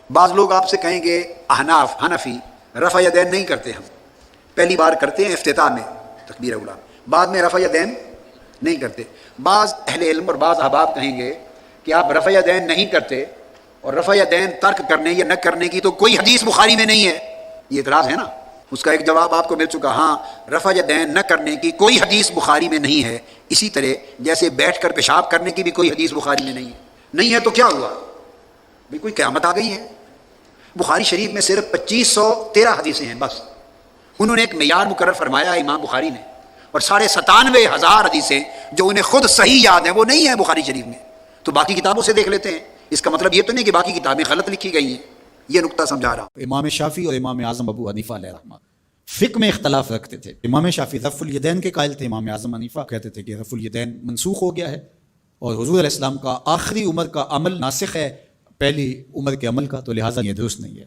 بعض لوگ آپ سے کہیں گے احناف حنفی رفع یدین نہیں کرتے، ہم پہلی بار کرتے ہیں افتتاح میں تکبیر اولا، بعد میں رفع یدین نہیں کرتے۔ بعض اہل علم اور بعض احباب کہیں گے کہ آپ رفع یدین نہیں کرتے، اور رفع یدین ترک کرنے یا نہ کرنے کی تو کوئی حدیث بخاری میں نہیں ہے۔ یہ اعتراض ہے نا، اس کا ایک جواب آپ کو مل چکا، ہاں رفع یدین نہ کرنے کی کوئی حدیث بخاری میں نہیں ہے، اسی طرح جیسے بیٹھ کر پیشاب کرنے کی بھی کوئی حدیث بخاری میں نہیں ہے۔ نہیں ہے تو کیا ہوا؟ بھی کوئی قیامت آ گئی ہے؟ بخاری شریف میں صرف 2513 حدیثیں ہیں بس، انہوں نے ایک معیار مقرر فرمایا ہے امام بخاری نے، اور 97,500 حدیثیں جو انہیں خود صحیح یاد ہیں وہ نہیں ہیں بخاری شریف میں، تو باقی کتابوں سے دیکھ لیتے ہیں۔ اس کا مطلب یہ تو نہیں کہ باقی کتابیں غلط لکھی گئی ہیں، یہ نقطہ سمجھا رہا ہوں۔ امام شافعی اور امام اعظم ابو حنیفہ علیہ رحمہ فقہ میں اختلاف رکھتے تھے۔ امام شافعی رفع الیدین کے قائل تھے، امام اعظم حنیفہ کہتے تھے کہ رفع الیدین منسوخ ہو گیا ہے اور حضور علیہ السلام کا آخری عمر کا عمل ناسخ ہے پہلی عمر کے عمل کا، تو لہٰذا یہ درست نہیں ہے۔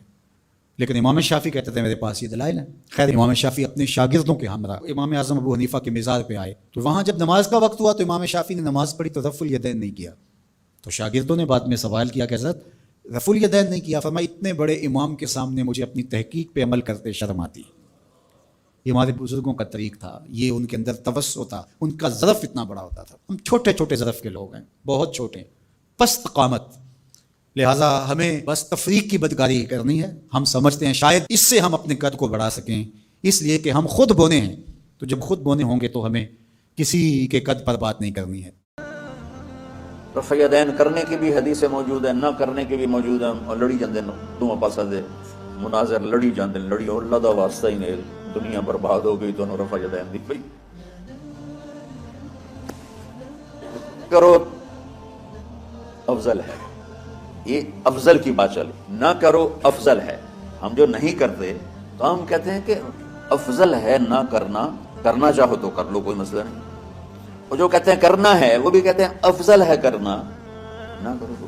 لیکن امام شافعی کہتے تھے میرے پاس یہ دلائل ہیں۔ خیر، امام شافعی اپنے شاگردوں کے ہمراہ امام اعظم ابو حنیفہ کے مزار پہ آئے، تو وہاں جب نماز کا وقت ہوا تو امام شافعی نے نماز پڑھی تو رفع الیدین نہیں کیا، تو شاگردوں نے بعد میں سوال کیا کہ حضرت رفع الیدین نہیں کیا، فرمایا اتنے بڑے امام کے سامنے مجھے اپنی تحقیق پہ عمل کرتے شرم آتی۔ یہ ہمارے بزرگوں کا طریق تھا، یہ ان کے اندر توسع تھا، ان کا ظرف اتنا بڑا ہوتا تھا۔ ہم چھوٹے چھوٹے ظرف کے لوگ ہیں، بہت چھوٹے، پست قامت، لہٰذا ہمیں بس تفریق کی بدکاری کرنی ہے۔ ہم سمجھتے ہیں شاید اس سے ہم اپنے قد کو بڑھا سکیں، اس لیے کہ ہم خود بونے ہیں، تو جب خود بونے ہوں گے تو ہمیں کسی کے قد پر بات نہیں کرنی ہے۔ رفع یدین کرنے کی بھی حدیثیں موجود ہیں، نہ کرنے کی بھی موجود ہیں، اور لڑی جاندے دونوں پاسا دے مناظر لڑی جاندے لڑی، اور اللہ دا واسطہ ہی نے دنیا برباد ہو گئی، دونوں رفع یدین دی پئی کرو افضل ہے، یہ افضل کی بات چلی، نہ کرو افضل ہے۔ ہم جو نہیں کرتے تو ہم کہتے ہیں کہ افضل ہے نہ کرنا، کرنا چاہو تو کر لو، کوئی مسئلہ نہیں، اور جو کہتے ہیں کرنا ہے وہ بھی کہتے ہیں افضل ہے کرنا، نہ کرو تو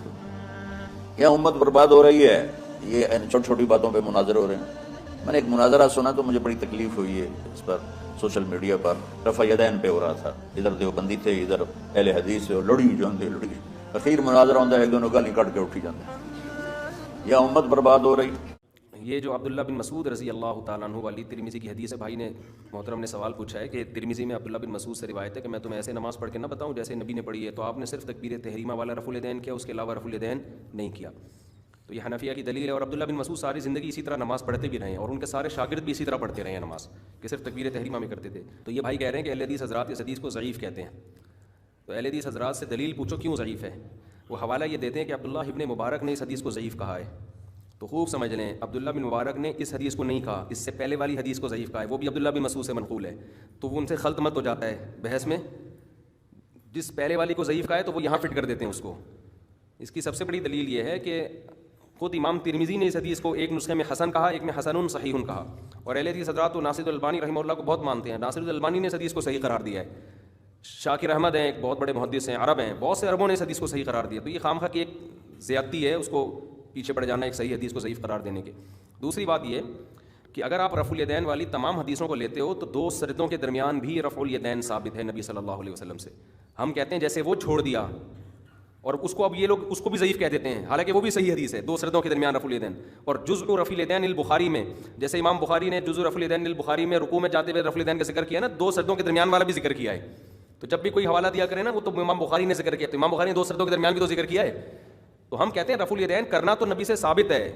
کیا امت برباد ہو رہی ہے؟ یہ چھوٹی چھوٹی باتوں پہ مناظر ہو رہے ہیں۔ میں نے ایک مناظرہ سنا تو مجھے بڑی تکلیف ہوئی ہے، اس پر سوشل میڈیا پر رفع یدین پہ ہو رہا تھا، ادھر دیوبندی تھے ادھر اہل حدیث سے، لڑی جاندے لڑی، اخیر مناظرہ ہوتا ہے ایک دونوں گالی کٹ کے اٹھی جاتے ہیں۔ یا امت برباد ہو رہی۔ یہ جو عبداللہ بن مسعود رضی اللہ تعالیٰ عنہ والی ترمذی کی حدیث ہے، بھائی نے محترم نے سوال پوچھا ہے کہ ترمذی میں عبداللہ بن مسعود سے روایت ہے کہ میں تمہیں ایسے نماز پڑھ کے نہ بتاؤں جیسے نبی نے پڑھی ہے، تو آپ نے صرف تکبیر تحریمہ والا رفع الیدین کیا، اس کے علاوہ رفع الیدین نہیں کیا۔ تو یہ حنفیہ کی دلیل ہے، اور عبداللہ بن مسعود ساری زندگی اسی طرح نماز پڑھتے بھی رہے ہیں، اور ان کے سارے شاگرد بھی اسی طرح پڑھتے رہے ہیں نماز، کہ صرف تکبیر تحریمہ میں کرتے تھے۔ تو یہ بھائی کہہ رہے ہیں کہ اہل حدیث حضرات اس حدیث کو ضعیف کہتے ہیں، تو اہل حدیث حضرات سے دلیل پوچھو کیوں ضعیف ہے۔ وہ حوالہ یہ دیتے ہیں کہ عبداللہ ابن مبارک نے اس حدیث کو ضعیف کہا ہے، تو خوب سمجھ لیں عبداللہ بن مبارک نے اس حدیث کو نہیں کہا، اس سے پہلے والی حدیث کو ضعیف کہا ہے، وہ بھی عبداللہ بن مسعود سے منقول ہے، تو وہ ان سے خلط مت ہو جاتا ہے بحث میں، جس پہلے والی کو ضعیف کہا ہے تو وہ یہاں فٹ کر دیتے ہیں اس کو۔ اس کی سب سے بڑی دلیل یہ ہے کہ خود امام ترمذی نے اس حدیث کو ایک نسخے میں حسن کہا، ایک میں حسن صحیح کہا، اور اہل حدیث حضرات تو ناصر الالبانی رحمہ اللہ کو بہت مانتے ہیں، ناصر الالبانی نے اس حدیث کو صحیح قرار دیا ہے، شاکر احمد ہیں ایک بہت بڑے محدث ہیں، عرب ہیں، بہت سے عربوں نے اس حدیث کو صحیح قرار دیا۔ تو یہ خام خواہ کی ایک زیادتی ہے اس کو پیچھے پڑ جانا ایک صحیح حدیث کو ضعیف قرار دینے کے۔ دوسری بات یہ کہ اگر آپ رفع الیدین والی تمام حدیثوں کو لیتے ہو تو دو سجدوں کے درمیان بھی رفع الیدین ثابت ہے نبی صلی اللہ علیہ وسلم سے۔ ہم کہتے ہیں جیسے وہ چھوڑ دیا، اور اس کو اب یہ لوگ اس کو بھی ضعیف کہہ دیتے ہیں، حالانکہ وہ بھی صحیح حدیث ہے، دو سجدوں کے درمیان رفع الیدین۔ اور جزء رفع الیدین البخاری میں، جیسے امام بخاری نے جزء رفع الیدین البخاری میں رکوع میں جاتے ہوئے رفع الیدین کا ذکر کیا نا، دو سجدوں کے درمیان والا بھی ذکر کیا ہے۔ تو جب بھی کوئی حوالہ دیا کرے نا وہ تو امام بخاری نے ذکر کیا، تو امام بخاری نے دو سجدوں کے درمیان بھی تو ذکر کیا ہے۔ تو ہم کہتے ہیں رفع الیدین کرنا تو نبی سے ثابت ہے،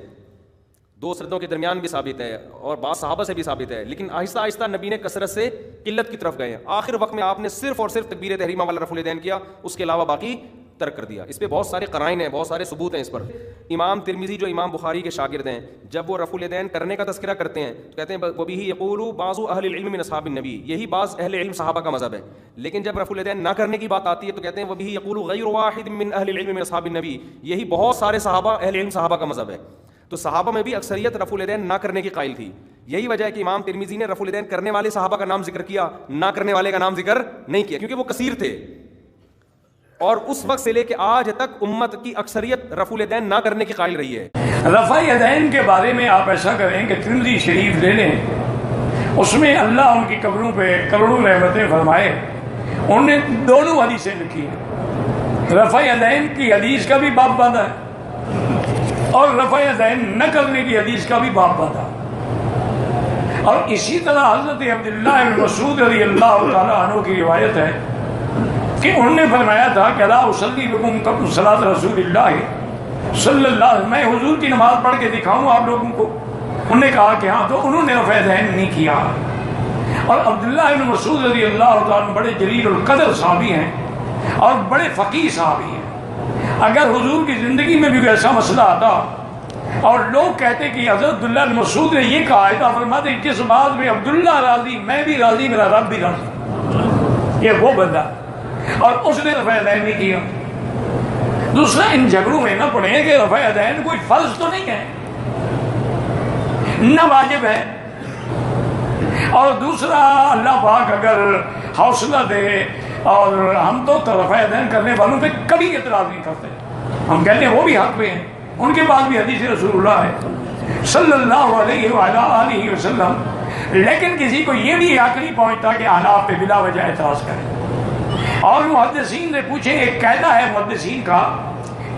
دو سجدوں کے درمیان بھی ثابت ہے، اور بعض صحابہ سے بھی ثابت ہے، لیکن آہستہ آہستہ نبی نے کثرت سے قلت کی طرف گئے، آخر وقت میں آپ نے صرف اور صرف تکبیر تحریمہ والا رفع الیدین کیا، اس کے علاوہ باقی ترک کر دیا۔ اس پہ بہت سارے قرائن ہیں، بہت سارے ثبوت ہیں اس پر۔ امام ترمذی جو امام بخاری کے شاگرد ہیں، جب وہ رفع الیدین کرنے کا تذکرہ کرتے ہیں تو کہتے ہیں وَبِهِ يَقُولُ بَعْضُ أَهْلِ الْعِلْمِ مِنْ أَصْحَابِ النَّبِيِّ، یہی بعض اہل علم صحابہ کا مذہب ہے۔ لیکن جب رفع الیدین نہ کرنے کی بات آتی ہے تو کہتے ہیں وَبِهِ يَقُولُ غَيْرُ وَاحِدٍ مِنْ أَهْلِ الْعِلْمِ مِنْ أَصْحَابِ النَّبِيِّ، یہی بہت سارے صحابہ اہل علم صحابہ کا مذہب ہے۔ تو صحابہ میں بھی اکثریت رفع الیدین نہ کرنے کی قائل تھی، یہی وجہ ہے کہ امام ترمذی نے رفع الیدین کرنے والے صحابہ کا نام ذکر کیا، نہ کرنے والے کا نام ذکر نہیں کیا، کیونکہ وہ کثیر تھے۔ اور اس وقت سے لے کے آج تک امت کی اکثریت رفع الیدین نہ کرنے کی قائل رہی ہے۔ رفع یدین کے بارے میں آپ ایسا کریں کہ ترمذی شریف لے لیں، اس میں اللہ ان کی قبروں پہ کروڑوں رحمتیں فرمائے، انہوں نے دونوں حدیثیں لکھی ہیں۔ رفع یدین کی حدیث کا بھی باب باندھا ہے اور رفع یدین نہ کرنے کی حدیث کا بھی باب بتا. اور اسی طرح حضرت عبداللہ بن مسعود رضی اللہ تعالیٰ عنہ کی روایت ہے کہ انہوں نے فرمایا تھا کہ لا اصلی بکم قبل صلاۃ رسول اللہ صلی اللہ علیہ وسلم، میں حضور کی نماز پڑھ کے دکھاؤں آپ لوگوں کو؟ انہوں نے کہا کہ ہاں. تو انہوں نے رفع یدین نہیں کیا. اور عبداللہ بن مسعود رضی اللہ تعالیٰ بڑے جلیل القدر صحابی ہیں اور بڑے فقیہ صحابی ہیں. اگر حضور کی زندگی میں بھی ایسا مسئلہ آتا اور لوگ کہتے کہ حضرت عبداللہ بن مسعود نے یہ کہا ہے، تو فرماتے جس بات میں عبداللہ راضی میں بھی راضی میرا رب بھی راضی. یہ وہ بندہ اور اس نے رفع یدین نہیں کیا. دوسرا، ان جھگڑوں میں نہ پڑے کہ رفع یدین کوئی فرض تو نہیں ہے، نہ واجب ہے. اور دوسرا، اللہ پاک اگر حوصلہ دے اور ہم تو رفع یدین کرنے والوں پہ کبھی اعتراض نہیں کرتے. ہم کہتے ہیں وہ بھی حق پہ ہیں، ان کے پاس بھی حدیث رسول اللہ ہے صلی اللہ علیہ وآلہ وسلم. لیکن کسی کو یہ بھی حق نہیں پہنچتا کہ احناف پہ بلا وجہ اعتراض کرے. اور محدثین سے پوچھیں، ایک قاعدہ ہے محدثین کا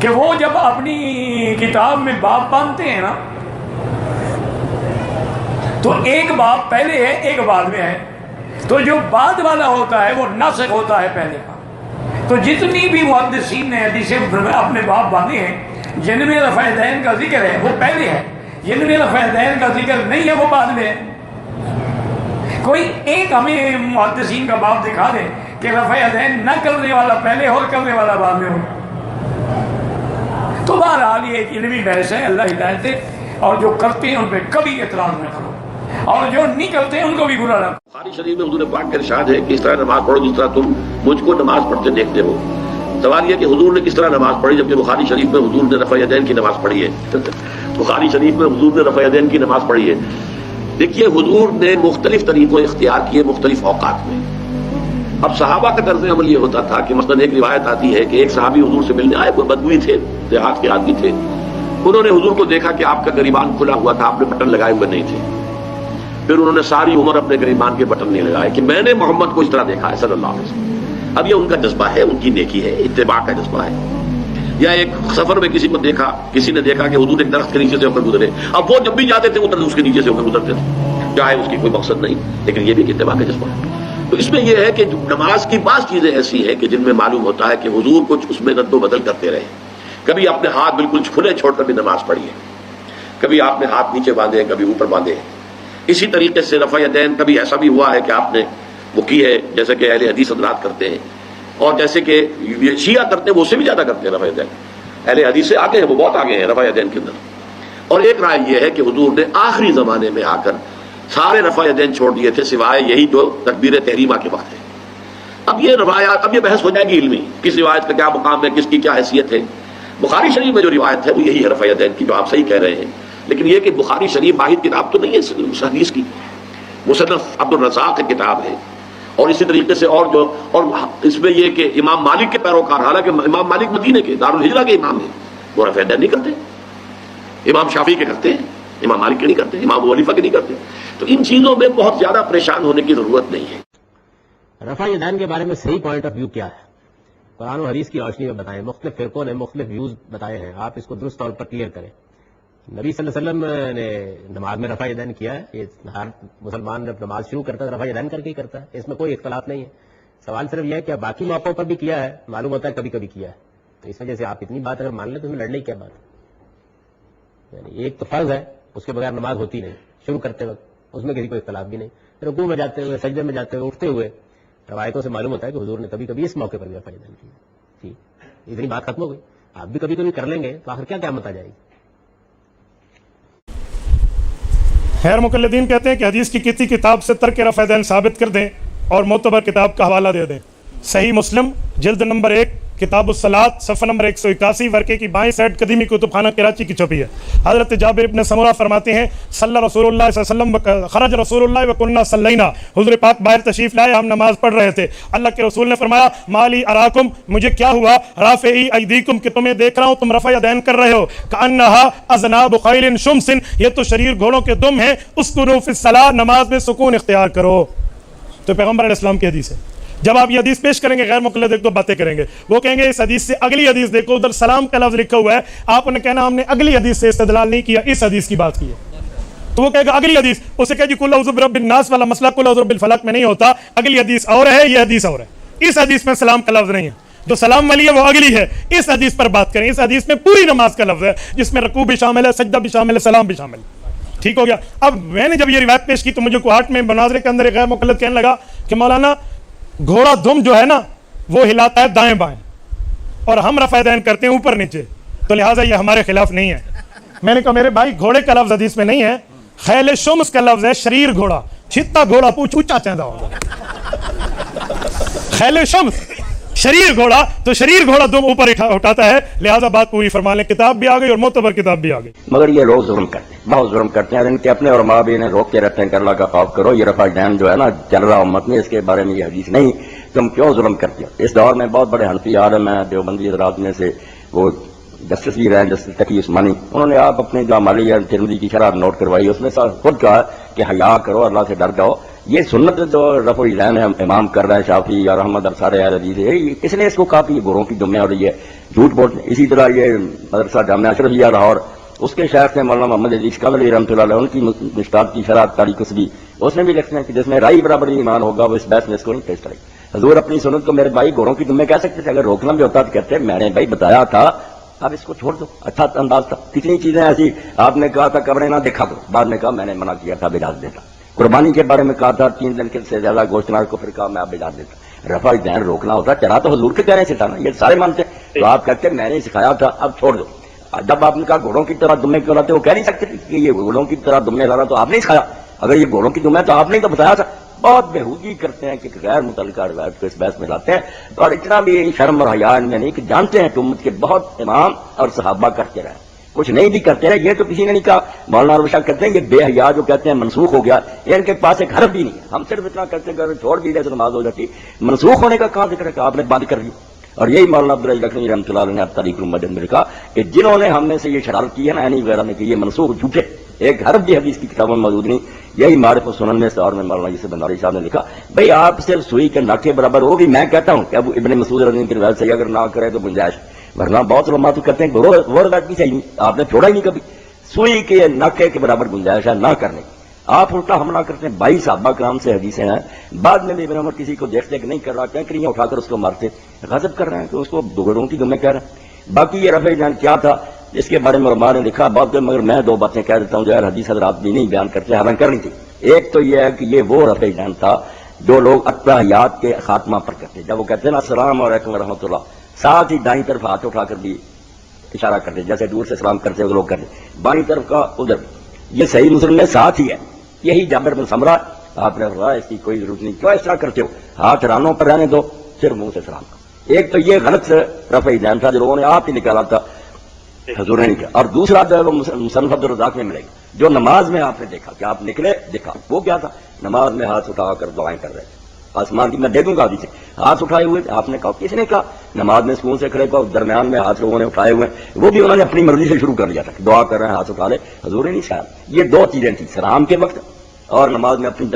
کہ وہ جب اپنی کتاب میں باب باندھتے ہیں نا، تو ایک باب پہلے ہے ایک بعد میں ہے. تو جو بعد والا ہوتا ہے وہ ناسخ ہوتا ہے پہلے کا. تو جتنی بھی محدثین نے حدیثیں اپنے باب باندھے ہیں جن میں رفع یدین کا ذکر ہے وہ پہلے ہے، جن میں رفع یدین کا ذکر نہیں ہے وہ بعد میں ہے. کوئی ایک ہمیں محدثین کا باب دکھا دے کہ رفع یدین نہ کرنے والا پہلے اور کرنے والا بعد میں ہو. تو بہرحال یہ ایک علمی بحث ہے. اللہ ہدایت دے. اور جو کرتے ہیں ان پہ کبھی اعتراض نہ کرو، اور جو نہیں کرتے ہیں ان کو بھی برا رکھو. بخاری شریف میں حضور پاک کا ارشاد ہے کہ اس طرح نماز پڑھو جس طرح تم مجھ کو نماز پڑھتے دیکھتے ہو. سوال یہ کہ حضور نے کس طرح نماز پڑھی، جبکہ بخاری شریف میں حضور نے رفع یدین کی نماز پڑھی ہے. بخاری شریف میں حضور نے رفع یدین کی نماز پڑھی ہے. دیکھیے حضور نے مختلف طریقوں اختیار کیے مختلف اوقات میں. اب صحابہ کا طرز عمل یہ ہوتا تھا کہ مثلا ایک روایت آتی ہے کہ ایک صحابی حضور سے ملنے آئے، کوئی بدوی تھے، دیہات کے آدمی تھے. انہوں نے حضور کو دیکھا کہ آپ کا گریبان کھلا ہوا تھا، آپ نے بٹن لگائے ہوئے نہیں تھے. پھر انہوں نے ساری عمر اپنے گریبان کے بٹن نہیں لگائے کہ میں نے محمد کو اس طرح دیکھا ہے صلی اللہ علیہ وسلم. اب یہ ان کا جذبہ ہے، ان کی نیکی ہے، اتباع کا جذبہ ہے. یا ایک سفر میں کسی کو دیکھا، کسی نے دیکھا کہ حضور ایک درخت کے نیچے سے ہو کر گزرے، اب وہ جب بھی جاتے تھے وہ درخت اس کے نیچے سے ہو کر گزرتے تھے، چاہے اس کی کوئی مقصد نہیں، لیکن یہ بھی ایک اتباع کا جذبہ ہے. تو اس میں یہ ہے کہ نماز کی بعض چیزیں ایسی ہیں کہ جن میں معلوم ہوتا ہے کہ حضور کچھ اس میں رد و بدل کرتے رہے. کبھی اپنے ہاتھ بالکل کھلے چھوڑ کر بھی نماز پڑھی ہے، کبھی آپ نے ہاتھ نیچے باندھے ہیں، کبھی اوپر باندھے ہیں. اسی طریقے سے رفع یدین کبھی ایسا بھی ہوا ہے کہ آپ نے وہ کی ہے جیسے کہ اہل حدیث حضرات کرتے ہیں، اور جیسے کہ شیعہ کرتے ہیں وہ اس سے بھی زیادہ کرتے ہیں رفع یدین. اہل حدیث سے آگے ہیں، وہ بہت آگے ہیں رفع یدین کے اندر. اور ایک رائے یہ ہے کہ حضور نے آخری زمانے میں آ کر سارے رفع یدین چھوڑ دیے تھے سوائے یہی جو تکبیر تحریمہ کے وقت ہے. اب یہ روایات، اب یہ بحث ہو جائے گی علمی، کس روایت کا کیا مقام ہے، کس کی کیا حیثیت ہے. بخاری شریف میں جو روایت ہے وہ یہی ہے رفع یدین کی، جو آپ صحیح کہہ رہے ہیں. لیکن یہ کہ بخاری شریف واحد کتاب تو نہیں ہے حدیث کی، مصنف عبد الرزاق کی کتاب ہے. اور اسی طریقے سے اور اس میں یہ کہ امام مالک کے پیروکار، حالانکہ امام مالک مدینے کے دارالہجرہ کے امام ہیں، وہ رفع یدین نہیں کرتے. امام شافعی کے کرتے ہیں، امام مالک کے نہیں کرتے، امام ابو حنیفہ کے نہیں کرتے. تو ان چیزوں میں بہت زیادہ پریشان ہونے کی ضرورت نہیں ہے. رفع یدین کے بارے میں صحیح پوائنٹ آف ویو کیا ہے، قرآن و حدیث کی روشنی میں بتائیں. مختلف فرقوں نے مختلف ویوز بتائے ہیں، آپ اس کو درست طور پر کلیئر کریں. نبی صلی اللہ علیہ وسلم نے نماز میں رفع یدین کیا ہے. یہ ہر مسلمان جب نماز شروع کرتا ہے رفع یدین کر کے ہی کرتا ہے، اس میں کوئی اختلاف نہیں ہے. سوال صرف یہ ہے کہ باقی موقعوں پر بھی کیا ہے، معلوم ہوتا ہے کبھی کبھی کیا ہے. تو اس وجہ سے آپ اتنی بات اگر مان لیں تو لڑنے کی کیا بات ہے. یعنی ایک تو فرض ہے، اس کے بغیر نماز ہوتی نہیں شروع کرتے وقت، اس میں کسی کوئی اختلاف بھی نہیں. رکوع میں جاتے ہوئے، سجدے میں جاتے ہوئے، اٹھتے ہوئے، روایتوں سے معلوم ہوتا ہے کہ حضور نے کبھی کبھی اس موقع پر بھی رفع یدین کی. ٹھیک، اتنی بات ختم ہو گئی. آپ بھی کبھی کبھی کر لیں گے تو آخر کیا قیامت آ جائے گی. خیر مقلدین کہتے ہیں کہ حدیث کی کسی کتاب سے ترک رفع یدین ثابت کر دیں اور معتبر کتاب کا حوالہ دے دیں. صحیح مسلم جلد نمبر 1 کتاب الصلاۃ صفحہ نمبر 181 ورقے کی بائیں سائڈ قدیمی کتب خانہ کراچی کی چھپی ہے. حضرت جابر ابن سمرہ فرماتے ہیں صلی رسول اللہ صلی اللہ علیہ وسلم خرج رسول اللہ وکننا صلینا، حضور پاک باہر تشریف لائے، ہم نماز پڑھ رہے تھے. اللہ کے رسول نے فرمایا مالی اراکم، مجھے کیا ہوا، رافعی ایدیکم، کہ تمہیں دیکھ رہا ہوں تم رفع یدین کر رہے ہو، کانہا اذناب خیل شمس، یہ تو شریر گھوڑوں کے دم ہیں، اسکنوا فی الصلاۃ، نماز میں سکون اختیار کرو. تو پیغمبر علیہ السلام کی حدیث ہے. جب آپ یہ حدیث پیش کریں گے غیر مقلد ایک دو باتیں کریں گے, وہ کہیں گے اس حدیث سے اگلی حدیث دیکھو, ادھر سلام کا لفظ لکھا ہوا ہے, آپ نے کہنا ہم نے اگلی حدیث سے استدلال نہیں کیا, اس حدیث کی بات کی ہے. تو وہ کہے گا اگلی حدیث, اسے کہے جی کل اعوذ برب الناس والا مسئلہ کل اعوذ برب الفلق میں نہیں ہوتا, اگلی حدیث اور ہے, یہ حدیث اور ہے, اس حدیث میں سلام کا لفظ نہیں ہے, جو سلام والی ہے وہ اگلی ہے, اس حدیث پر بات کریں. اس حدیث میں پوری نماز کا لفظ ہے جس میں رکوع بھی شامل ہے, سجدہ بھی شامل ہے, سلام بھی شامل ہے. ٹھیک ہو گیا. اب میں نے جب یہ روایت پیش کی تو مجھے کوہاٹ میں مناظرے کے اندر ایک غیر مقلد کہنے لگا کہ مولانا گھوڑا دم جو ہے نا وہ ہلاتا ہے دائیں بائیں اور ہم رفع یدین کرتے ہیں اوپر نیچے, تو لہٰذا یہ ہمارے خلاف نہیں ہے. میں نے کہا میرے بھائی گھوڑے کا لفظ حدیث میں نہیں ہے, خیل شمس کا لفظ ہے, شریر گھوڑا, چھتا گھوڑا پوچھ اونچا چیندا ہوگا, خیل شمس شریر گھوڑا, تو شریر گھوڑا دم اوپر اٹھاتا ہے, لہذا بات پوری فرما لیں. کتاب بھی آ گئی اور معتبر کتاب بھی آ گئی. مگر یہ لوگ ظلم کرتے ہیں, بہت ظلم کرتے ہیں, ان کے اپنے علماء بھی انہیں روکتے رہتے ہیں کہ اللہ کا خوف کرو, یہ رفع یدین جو ہے نا چل رہا امت میں, اس کے بارے میں یہ حدیث نہیں, تم کیوں ظلم کرتے ہو. اس دور میں بہت بڑے حنفی عالم ہیں دیوبندی حضرات میں سے, وہ جسٹس بھی رہے ہیں, جسٹس تقی عثمانی, انہوں نے آپ اپنے جو عملی ترمذی کی شرح نوٹ کروائی, اس میں خود کہا کہ حیا کرو, اللہ سے ڈر جاؤ. یہ سنت جو رفع الیدین امام کر رہے ہیں شافعی یا احمد اور سارے اہل حدیث ہے, کس نے اس کو کہا کہ یہ گوروں کی دمیں اور یہ جھوٹ بولتے ہیں. اسی طرح یہ مدرسہ جامعہ اشرفیہ لاہور, اس کے شیخ تھے مولانا محمد عزیز کاملی رحمۃ اللہ علیہ, ان کی مشکات کی شرح تاریخ قصبی, اس نے بھی لکھتے ہیں کہ جس میں رائی برابر ایمان ہوگا وہ اس بحث میں اس کو نہیں پیش کرے. حضور اپنی سنت کو میرے بھائی گوروں کی دمیں کہہ سکتے تھے, اگر روکنا بھی ہوتا تو کہتے میں نے بھائی بتایا تھا, اب اس کو چھوڑ دو, اچھا انداز تھا. کتنی چیزیں ایسی آپ نے کہا تھا قبریں نہ دیکھا کرو, بعد میں کہا میں نے منع کیا تھا, اجازت دیتا. قربانی کے بارے میں کہا تھا 3 دن سے زیادہ گوشت نہ کو, پھر کہا میں اب اجازت دیتا. رفع یدین روکنا ہوتا چلا تو حضور کے کہنے سے تھا نا, یہ سارے مانتے ہیں, تو آپ کہتے میں نے سکھایا تھا اب چھوڑ دو. جب آپ نے کہا گھوڑوں کی طرح دمیں کیوں لاتے, وہ کہہ نہیں سکتے کہ یہ گھوڑوں کی طرح دمیں لانا تو آپ نے سکھایا, اگر یہ گھوڑوں کی دمیں تو آپ نے تو بتایا تھا. بہت بےہودگی کرتے ہیں کہ غیر متعلقہ روایت کو اس بحث میں لاتے ہیں, اور اتنا بھی شرم اور حیا ان میں نہیں کہ جانتے ہیں کہ امت کے بہت امام اور صحابہ کرتے رہے, کچھ نہیں بھی کرتے رہے. یہ تو کسی نے نہیں کہا. مولانا روشا کہتے ہیں کہ بے حیا جو کہتے ہیں منسوخ ہو گیا, ان کے پاس ایک حرف بھی نہیں ہے. ہم صرف اتنا کرتے ہیں کہ چھوڑ بھی دے تو نماز ہو جاتی, منسوخ ہونے کا کہاں ذکر ہے کہ آپ نے بند کر دی. اور یہی مولانا عبدالعزیز لکھنوی رحمۃ اللہ علیہ نے تاریخ المجد میں لکھا کہ جنہوں نے ہم نے سے یہ شرارت کی ہے نا اینی وغیرہ نے کہ یہ منسوخ جھوٹے, ایک حرف بھی حدیث کی کتابوں میں موجود نہیں. یہی معرف السنن میں اور میں مولانا یوسف بنداری صاحب نے لکھا, بھئی آپ صرف سوئی کے ناکے برابر ہوگی. میں کہتا ہوں کہ اب ابن مسعود رضی اللہ عنہ کی روایت سے اگر نہ کرے تو گنجائش, ورنہ بہت علماء تو کہتے ہیں وہ روایت بھی صحیح نہیں, آپ نے چھوڑا ہی نہیں کبھی. سوئی کے ناکے کے برابر گنجائش ہے نہ کرنے, آپ الٹا حملہ کرتے ہیں. 22 صحابہ کرام سے حدیثیں ہیں, بعد میں بھی ابن عمر کسی کو دیکھتے کہ نہیں کر رہا, کیا اٹھا کر اس کو مارتے, غضب کر رہے ہیں کہ اس کو گھوڑوں کی دمیں کہہ رہے ہیں. باقی یہ رفع یدین کیا تھا اس کے بارے میں علماء نے لکھا بہت, مگر میں 2 باتیں کہہ دیتا ہوں جو حدیث حضرات بھی نہیں بیان کرتے, حالانکہ کرنی تھی. ایک تو یہ ہے کہ یہ وہ رفع یدین تھا جو لوگ اتحیات کے خاتمہ پر کرتے, جب وہ کہتے ہیں نا السلام علیکم ورحمۃ اللہ, ساتھ ہی دائیں طرف ہاتھ اٹھا کر بھی اشارہ کرتے, جیسے دور سے سلام کرتے لوگ کرتے, بائیں طرف کا ادھر. یہ صحیح مسلم میں ساتھ ہی ہے. یہی جابر بن سمرہ, آپ نے فرمایا اس کی کوئی ضرورت نہیں, کیوں اس طرح کرتے ہو, ہاتھ رانوں پر رہنے دو, صرف منہ سے سلام کرو. ایک تو یہ غلط رفع یدین تھا جو لوگوں نے آپ ہی نکالا تھا, حضور نے نہیں کیا. اور دوسرا جو ہے وہ مصنف عبدالرزاق میں ملے گا, جو نماز میں آپ نے دیکھا کہ آپ نکلے دیکھا, وہ کیا تھا, نماز میں ہاتھ اٹھا کر دعائیں کر رہے تھے. آسمان کی میں دے دوں گا ابھی سے, ہاتھ اٹھائے ہوئے تھے. آپ نے کہا, کس نے کہا, نماز میں سکون سے کھڑے کو درمیان میں ہاتھ لوگوں نے اٹھائے ہوئے, وہ بھی انہوں نے اپنی مرضی سے شروع کر لیا تھا, دعا کر رہے ہیں ہاتھ اٹھا لے, حضور نے نہیں سکھایا. یہ 2 چیزیں تھیں, سلام کے وقت اور نماز میں اپنی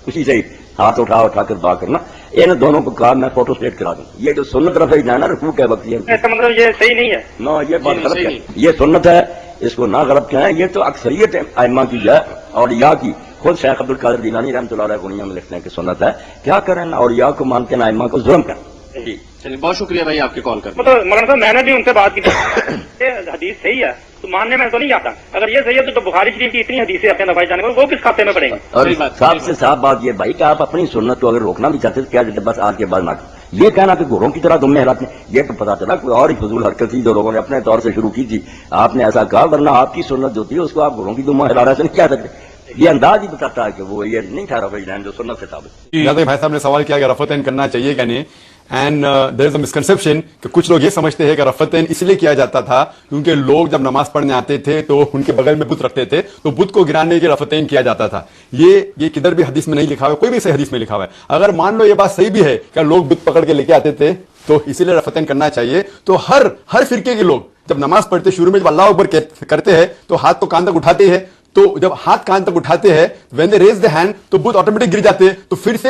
خوشی سے ہاتھ اٹھا کر دعا کرنا. ان دونوں کو کہا میں فوٹو اسٹیٹ کرا دوں. یہ جو سنت رفع یدین ہے رکوع کے وقت, ایسا مطلب یہ صحیح نہیں ہے, نہ یہ بات غلط ہے, یہ سنت ہے, اس کو نہ غلط کہیں. یہ تو اکثریت ائمہ کی ہے, اور یا کی خود شیخ عبد القادر جیلانی رحمۃ اللہ علیہ غنیہ میں لکھتے ہیں کہ سنت ہے. کیا کریں, اور یا کو مانتے ہیں ائمہ کو ظلم کریں. جی چلیے, بہت شکریہ بھائی آپ کے کال کرنے. مطلب مولانا صاحب میں نے بھی ان سے بات کی, حدیث صحیح ہے تو ماننے میں تو نہیں آتا, اگر یہ صحیح ہے تو بخاری شریف کی اتنی حدیثیں اپنے دفاع جانے وہ کس کھاتے میں پڑیں گے. اور صاحب سے صاحب بات یہ بھائی کہ آپ اپنی سنت کو اگر روکنا بھی چاہتے تو کیا بس آج کے بعد نہ کریں. یہ کہنا کہ گھوڑوں کی طرح دمیں ہلاتے ہیں, یہ تو پتا چلا کوئی اور ہی فضول حرکت تھی جو لوگوں نے اپنے طور سے شروع کی تھی. آپ نے ایسا کہا, ورنہ آپ کی سنت جو تھی اس کو آپ گھوڑوں کی دمیں ہلا رہے سے نہیں کہہ سکتے. یہ انداز ہی بتاتا ہے کہ وہ یہ نہیں تھا رفع یدین جو سنت سے ثابت. بھائی صاحب نے سوال کیا کہ رفع یدین کرنا چاہیے کہ نہیں, and there is a misconception کہ کچھ لوگ یہ سمجھتے ہیں کہ رفع یدین اس لیے کیا جاتا تھا کیونکہ لوگ جب نماز پڑھنے آتے تھے تو ان کے بغل میں بت رکھتے تھے, تو بت کو گرانے کے رفع یدین کیا جاتا تھا. یہ کدھر بھی حدیث میں نہیں لکھا ہوا ہے, کوئی بھی صحیح حدیث میں لکھا ہوا ہے. اگر مان لو یہ بات صحیح بھی ہے کہ لوگ بت پکڑ کے لے کے آتے تھے تو اسی لیے رفع یدین کرنا چاہیے, تو ہر فرقے کے لوگ جب نماز پڑھتے شروع میں جب اللہ اکبر کرتے ہیں تو ہاتھ تو کان تک اٹھاتے ہیں, تو جب ہاتھ کان تک اٹھاتے ہیں when they raise the hand تو بت آٹومیٹک گر جاتے ہیں, تو پھر سے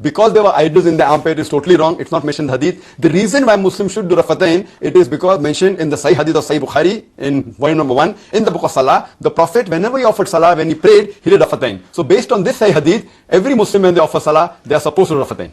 because they were idols in the armpit is totally wrong. It's not mentioned in hadith. The reason why Muslims should do rafatan, it is because mentioned in the Sahih hadith of Sahih Bukhari in volume number 1 in the book of Salah. The Prophet, whenever he offered Salah, when he prayed, he did rafatan. So based on this Sahih hadith, every Muslim when they offer Salah, they are supposed to do rafatan.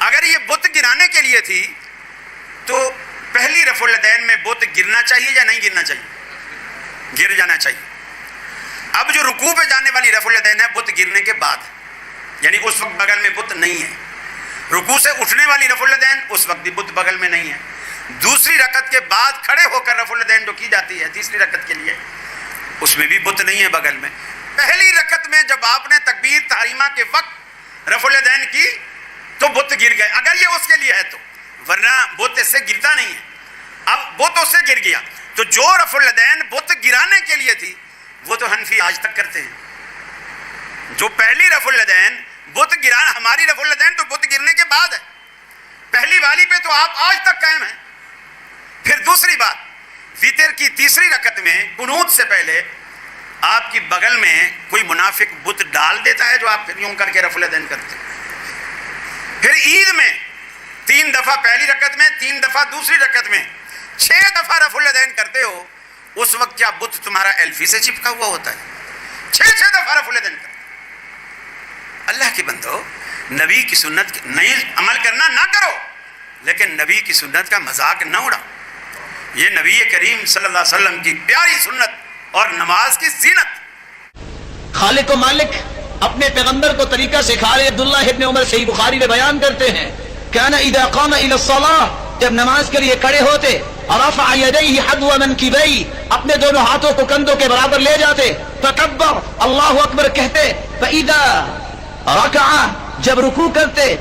اگر یہ بت گرانے کے لیے تھی تو پہلی رفع الیدین میں بت گرنا چاہیے یا نہیں گرنا چاہیے؟ گر جانا چاہیے. اب جو رکوع پہ جانے والی رفع الیدین ہے بت گرنے کے بعد، یعنی اس وقت بغل میں بت نہیں ہے. رکوع سے اٹھنے والی رفع الیدین اس وقت بھی بت بغل میں نہیں ہے. دوسری رکعت کے بعد کھڑے ہو کر رفع الیدین جو کی جاتی ہے تیسری رکعت کے لیے، اس میں بھی بت نہیں ہے بغل میں. پہلی رکعت میں جب آپ نے تکبیر تحریمہ کے وقت رفع الیدین کی تو بت گر گئے، اگر یہ اس کے لیے ہے تو، ورنہ بت اس سے گرتا نہیں ہے. اب بت اس سے گر گیا تو جو رفع الیدین بت گرانے کے لیے تھی وہ تو حنفی آج تک کرتے ہیں. جو پہلی رفع الیدین بت گرانا، ہماری رفع الیدین تو بت گرنے کے بعد ہے، پہلی والی پہ تو آپ آج تک قائم ہیں. پھر دوسری بات، وتر کی تیسری رکعت میں قنوت سے پہلے آپ کی بغل میں کوئی منافق بت ڈال دیتا ہے جو آپ یوں کر کے رفع الیدین کرتے ہیں. پھر عید میں 3 دفعہ پہلی رکعت میں، 3 دفعہ دوسری رکعت میں، 6 دفعہ رفع الیدین کرتے ہو، اس وقت کیا بت تمہارا ایلفی سے چپکا ہوا ہوتا ہے؟ 6 دفعہ رفع الیدین کرتے. اللہ کے بندو، نبی کی سنت نہیں عمل کرنا نہ کرو، لیکن نبی کی سنت کا مذاق نہ اڑاؤ. یہ نبی کریم صلی اللہ علیہ وسلم کی پیاری سنت اور نماز کی زینت. خالق و مالک اپنے پیغمبر کو طریقہ سکھا رہے. عبداللہ ابن عمر صحیح بخاری میں بیان کرتے ہیں، کان اذا قام الى الصلاة، جب نماز کے لیے کھڑے ہوتے، رفع یدیہ حذو منکبیہ، اپنے دونوں ہاتھوں کو کندھوں کے برابر لے جاتے، فکبر، اللہ اکبر کہتے، فاذا رکع، جب رکوع کرتے،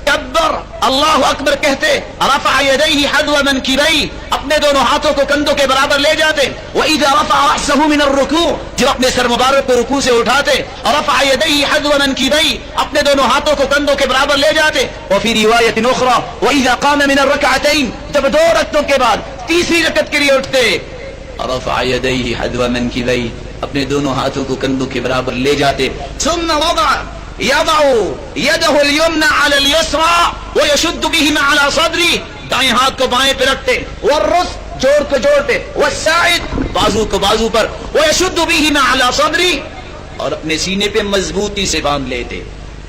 کبر، اللہ اکبر کہتے، رفع یدیہ حذو منکبیہ، اپنے دونوں ہاتھوں کو کندھوں کے برابر لے جاتے، واذا رفع رأسہ من الرکوع، جب اپنے سر مبارک کو رکوع سے اٹھاتے، رفع یدیہ حذو منکبیہ، اپنے دونوں ہاتھوں کو کندھوں کے برابر لے جاتے. وفی روایت اخرى واذا قام من الرکعتین، جب 2 رکعتوں کے بعد تیسری رکعت کے لیے اٹھتے، رفع یدیہ حذو منکبیہ، اپنے دونوں ہاتھوں کو کندھوں کے برابر لے جاتے. ثم وضع يضع يده اليمنى على اليسرى ويشد بهما على صدري، دائیں ہاتھ کو بائیں پہ رکھتے، والرس، جوڑ کو جوڑ پہ، والساعد، بازو کو بازو پر، ويشد بهما على صدري، اور اپنے سینے پہ مضبوطی سے باندھ لیتے.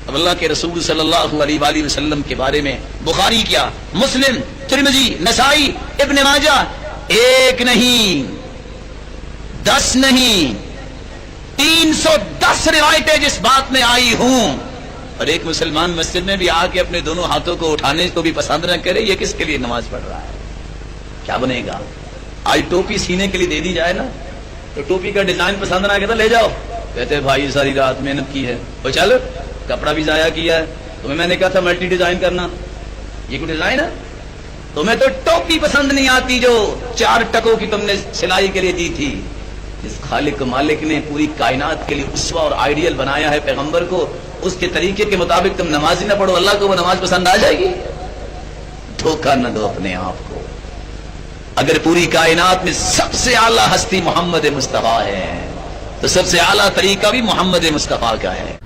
اب اللہ کے رسول صلی اللہ علیہ وآلہ وسلم کے بارے میں بخاری کیا، مسلم، ترمذی، نسائی، ابن ماجہ، 1 نہیں 10 نہیں 310 روایتیں جس بات میں آئی ہوں. اور ایک مسلمان مسجد میں بھی آ کے اپنے دونوں ہاتھوں کو اٹھانے کو بھی پسند نہ کرے، یہ کس کے لیے نماز پڑھ رہا ہے؟ کیا بنے گا؟ آج ٹوپی سینے کے لیے دے دی جائے نا تو ٹوپی کا ڈیزائن پسند نہ کہتا لے جاؤ، کہتے بھائی ساری رات محنت کی ہے، وہ چل کپڑا بھی ضائع کیا ہے، تمہیں میں نے کہا تھا ملٹی ڈیزائن کرنا، یہ کوئی ڈیزائن ہے؟ تمہیں تو ٹوپی پسند نہیں آتی جو 4 ٹکوں کی تم نے سلائی کے لیے دی تھی. جس خالق مالک نے پوری کائنات کے لیے اسوہ اور آئیڈیل بنایا ہے پیغمبر کو، اس کے طریقے کے مطابق تم نماز ہی نہ پڑھو، اللہ کو وہ نماز پسند آ جائے گی؟ دھوکہ نہ دو اپنے آپ کو. اگر پوری کائنات میں سب سے اعلیٰ ہستی محمد مصطفیٰ ہے تو سب سے اعلیٰ طریقہ بھی محمد مصطفیٰ کا ہے.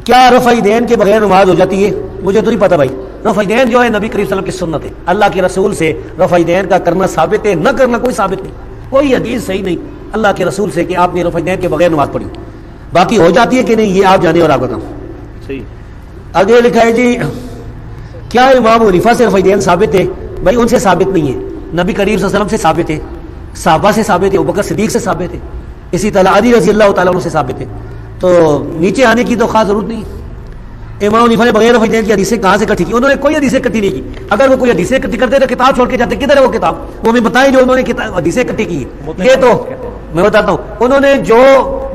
کیا رفع دین کے بغیر نماز ہو جاتی ہے؟ مجھے تو نہیں پتا بھائی. رفع دین جو ہے نبی کریم صلی اللہ علیہ وسلم کی سنت ہے، اللہ کے رسول سے رفع دین کا کرنا ثابت ہے، نہ کرنا کوئی ثابت نہیں، کوئی حدیث صحیح نہیں اللہ کے رسول سے کہ آپ نے رفع دین کے بغیر نماز پڑھی. باقی ہو جاتی ہے کہ نہیں یہ آپ جانے اور آپ کا کام. صحیح. آگے لکھا ہے جی کیا امام حنیفہ سے رفع دین ثابت ہے؟ بھائی ان سے ثابت نہیں ہے، نبی کریم صلی اللہ علیہ وسلم سے ثابت ہے، صحابہ سے ثابت ہے، ابوبکر صدیق سے ثابت ہے، اسی طرح علی رضی اللہ تعالیٰ عنہ سے ثابت ہے، تو نیچے آنے کی تو خاص ضرورت نہیں. امام حنیفہ نے بغیر رفع دین کی حدیثیں کہاں سے اکٹھی کی؟ انہوں نے کوئی حدیثیں اکٹھی نہیں کی. اگر وہ کوئی حدیثیں اکٹھی کرتے تو کتاب چھوڑ کے جاتے. کدھر ہے وہ کتاب؟ وہ ہمیں بتائیں جو انہوں نے حدیثیں اکٹھی کی. یہ تو میں بتاتا ہوں انہوں نے جو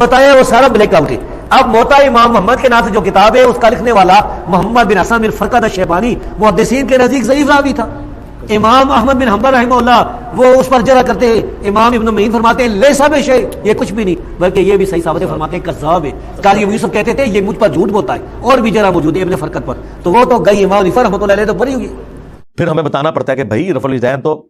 بتایا وہ سارا بلیک آؤٹ ہے. اب موطا امام محمد کے نام سے جو کتاب ہے اس کا لکھنے والا محمد بن حسن بن فرقد الشیبانی محدثین کے نزدیک ضعیف راوی تھا. امام احمد بن حنبل رحمہ اللہ وہ اس پر جرح کرتے ہیں. امام ابن معین فرماتے ہیں لیسا بشیء، یہ کچھ بھی نہیں، بلکہ یہ بھی صحیح ثابت ہے، فرماتے ہیں کذاب ہے. قاضی ابو یوسف کہتے تھے یہ مجھ پر جھوٹ بولتا ہے، اور بھی جرح موجود ہے ابن فرقد پر، تو وہ تو گئی امام حنیفہ رحمۃ اللہ علیہ تو بری ہوئی. پھر ہمیں بتانا پڑتا ہے کہ بھائی رفع الیدین تو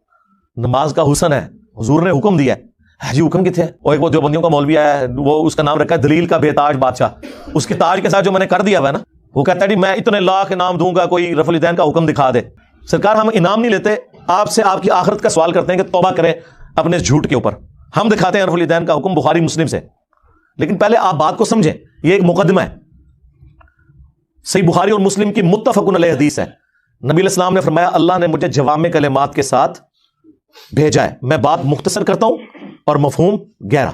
نماز کا حسن ہے، حضور نے حکم دیا ہے. جی حکم کتنے ہیں؟ اور ایک وہ دیوبندیوں کا مولوی آیا ہے، وہ اس کا نام رکھا ہے دلیل کا بے تاج بادشاہ. اس کے تاج کے ساتھ جو میں نے کر دیا ہوا ہے نا، وہ کہتا ہے میں اتنے لاکھ انعام دوں گا، کوئی رفع الیدین کا حکم دکھا دے. سرکار ہم انعام نہیں لیتے، آپ سے آپ کی آخرت کا سوال کرتے ہیں کہ توبہ کریں اپنے جھوٹ کے اوپر. ہم دکھاتے ہیں رفع الیدین کا حکم بخاری مسلم سے، لیکن پہلے آپ بات کو سمجھیں، یہ ایک مقدمہ ہے. صحیح بخاری اور مسلم کی متفق علیہ حدیث ہے، نبی علیہ السلام نے فرمایا اللہ نے مجھے جوامع کلمات کے ساتھ بھیجا ہے، میں بات مختصر کرتا ہوں اور مفہوم گہرا۔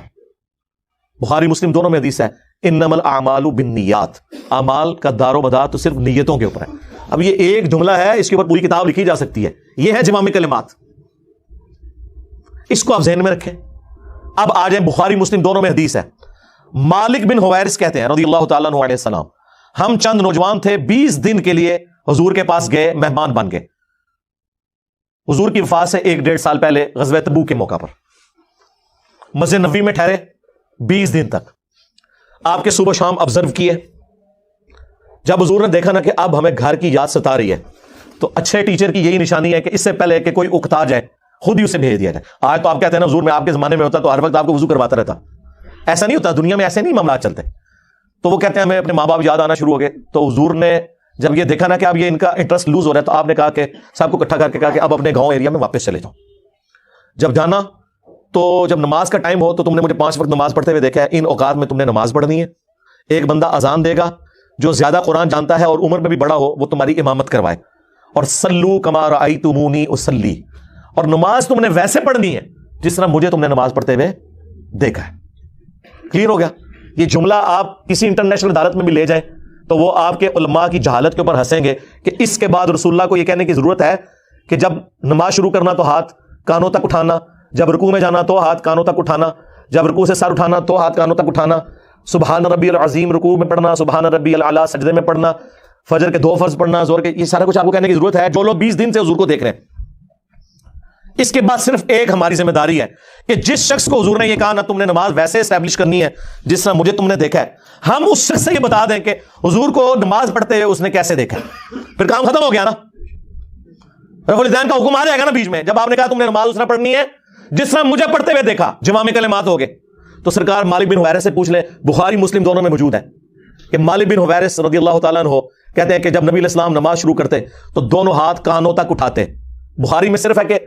بخاری مسلم دونوں میں حدیث ہے انما الاعمال بالنیات، اعمال کا دار و مدار تو صرف نیتوں کے اوپر ہے۔ اب یہ ایک جملہ ہے، اس کے اوپر پوری کتاب لکھی جا سکتی ہے، یہ ہے جوامع کلمات، اس کو آپ ذہن میں رکھیں۔ اب آ جائیں بخاری مسلم دونوں میں حدیث ہے، مالک بن حویرث کہتے ہیں رضی اللہ تعالیٰ عنہ علیہ السلام، ہم چند نوجوان تھے 20 دن کے لیے حضور کے پاس گئے، مہمان بن گئے۔ حضور کی وفات سے 1-1.5 سال پہلے غزوہ تبوک کے موقع پر مسجد نبوی میں ٹھہرے 20 دن تک، آپ کے صبح شام آبزرو کیے۔ جب حضور نے دیکھا نا کہ اب ہمیں گھر کی یاد ستا رہی ہے، تو اچھے ٹیچر کی یہی نشانی ہے کہ اس سے پہلے کہ کوئی اکتا جائے خود ہی اسے بھیج دیا جائے۔ آج تو آپ کہتے ہیں نا حضور میں آپ کے زمانے میں ہوتا تو ہر وقت آپ کو وضو کرواتا رہتا، ایسا نہیں ہوتا، دنیا میں ایسے نہیں معاملات چلتے۔ تو وہ کہتے ہیں ہمیں اپنے ماں باپ یاد آنا شروع ہو گئے، تو حضور نے جب یہ دیکھا نا کہ اب یہ ان کا انٹرسٹ لوز ہو رہا ہے، تو آپ نے کہا کہ سب کو اکٹھا کر کے کہا کہ اب اپنے گاؤں ایریا میں واپس چلے جاؤ۔ جب جانا تو جب نماز کا ٹائم ہو تو تم نے مجھے 5 وقت نماز پڑھتے ہوئے دیکھا ہے، ان اوقات میں تم نے نماز پڑھنی ہے۔ ایک بندہ اذان دے گا جو زیادہ قرآن جانتا ہے اور عمر میں بھی بڑا ہو، وہ تمہاری امامت کروائے، اور صلو کما رأیتمونی اصلی، اور نماز تم نے ویسے پڑھنی ہے جس طرح مجھے تم نے نماز پڑھتے ہوئے دیکھا ہے۔ کلیئر ہو گیا؟ یہ جملہ آپ کسی انٹرنیشنل عدالت میں بھی لے جائیں تو وہ آپ کے علماء کی جہالت کے اوپر ہنسیں گے کہ اس کے بعد رسول اللہ کو یہ کہنے کی ضرورت ہے کہ جب نماز شروع کرنا تو ہاتھ کانوں تک اٹھانا، جب رکوع میں جانا تو ہاتھ کانوں تک اٹھانا، جب رکوع سے سر اٹھانا تو ہاتھ کانوں تک اٹھانا، سبحان ربی العظیم رکوع میں پڑھنا، سبحان ربی الاعلیٰ سجدے میں پڑھنا، فجر کے 2 فرض پڑھنا، زور کے، یہ سارا کچھ آپ کو کہنے کی ضرورت ہے جو لوگ 20 دن سے حضور کو دیکھ رہے ہیں۔ اس کے بعد صرف ایک ہماری ذمہ داری ہے کہ جس شخص کو حضور نے یہ کہا نا تم نے نماز ویسے اسٹیبلش کرنی ہے جس طرح مجھے تم نے دیکھا ہے، ہم اس شخص سے یہ بتا دیں کہ حضور کو نماز پڑھتے ہوئے اس نے کیسے دیکھا ہے، پھر کام ختم ہو گیا نا۔ رفع الیدین کا حکم آ جائے گا نا بیچ میں، جب آپ نے کہا تم نے نماز اس طرح پڑھنی ہے جس طرح مجھے پڑھتے ہوئے دیکھا، جوامع کلمات ہو گئے۔ تو سرکار مالک بن حویرث سے پوچھ لیں، بخاری مسلم دونوں میں موجود ہے کہ مالک بن حویرث رضی اللہ تعالیٰ عنہ کہتے ہیں کہ جب نبی علیہ السلام نماز شروع کرتے تو دونوں ہاتھ کانوں تک اٹھاتے۔ بخاری میں صرف ہے کہ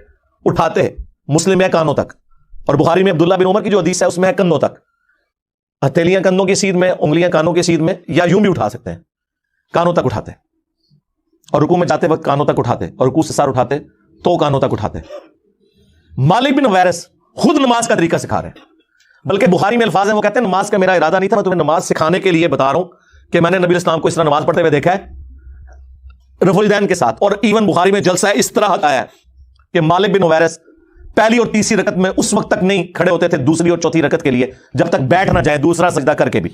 اٹھاتے، مسلم ہے کانوں تک، اور بخاری میں عبداللہ بن عمر کی جو حدیث ہے اس میں ہے کندھوں تک، ہتھیلیاں کندھوں کی سیدھ میں، انگلیاں کانوں کی سیدھ میں، یا یوں بھی اٹھا سکتے ہیں، کانوں تک اٹھاتے، اور رکوع میں جاتے وقت کانوں تک اٹھاتے، اور رکوع سے سر اٹھاتے تو کانوں تک اٹھاتے۔ مالک بن حویرث خود نماز کا طریقہ سکھا رہے ہیں، بلکہ بخاری میں الفاظ ہیں، وہ کہتے ہیں نماز کا میرا ارادہ نہیں تھا، میں تمہیں نماز سکھانے کے لیے بتا رہا ہوں کہ میں نے نبی علیہ السلام کو اس طرح نماز پڑھتے ہوئے دیکھا ہے رفع الیدین کے ساتھ۔ اور ایون بخاری میں جلسہ اس طرح آیا ہے کہ مالک بن حویرث پہلی اور تیسری رکعت میں اس وقت تک نہیں کھڑے ہوتے تھے دوسری اور چوتھی رکعت کے لیے جب تک بیٹھ نہ جائے دوسرا سجدہ کر کے بھی۔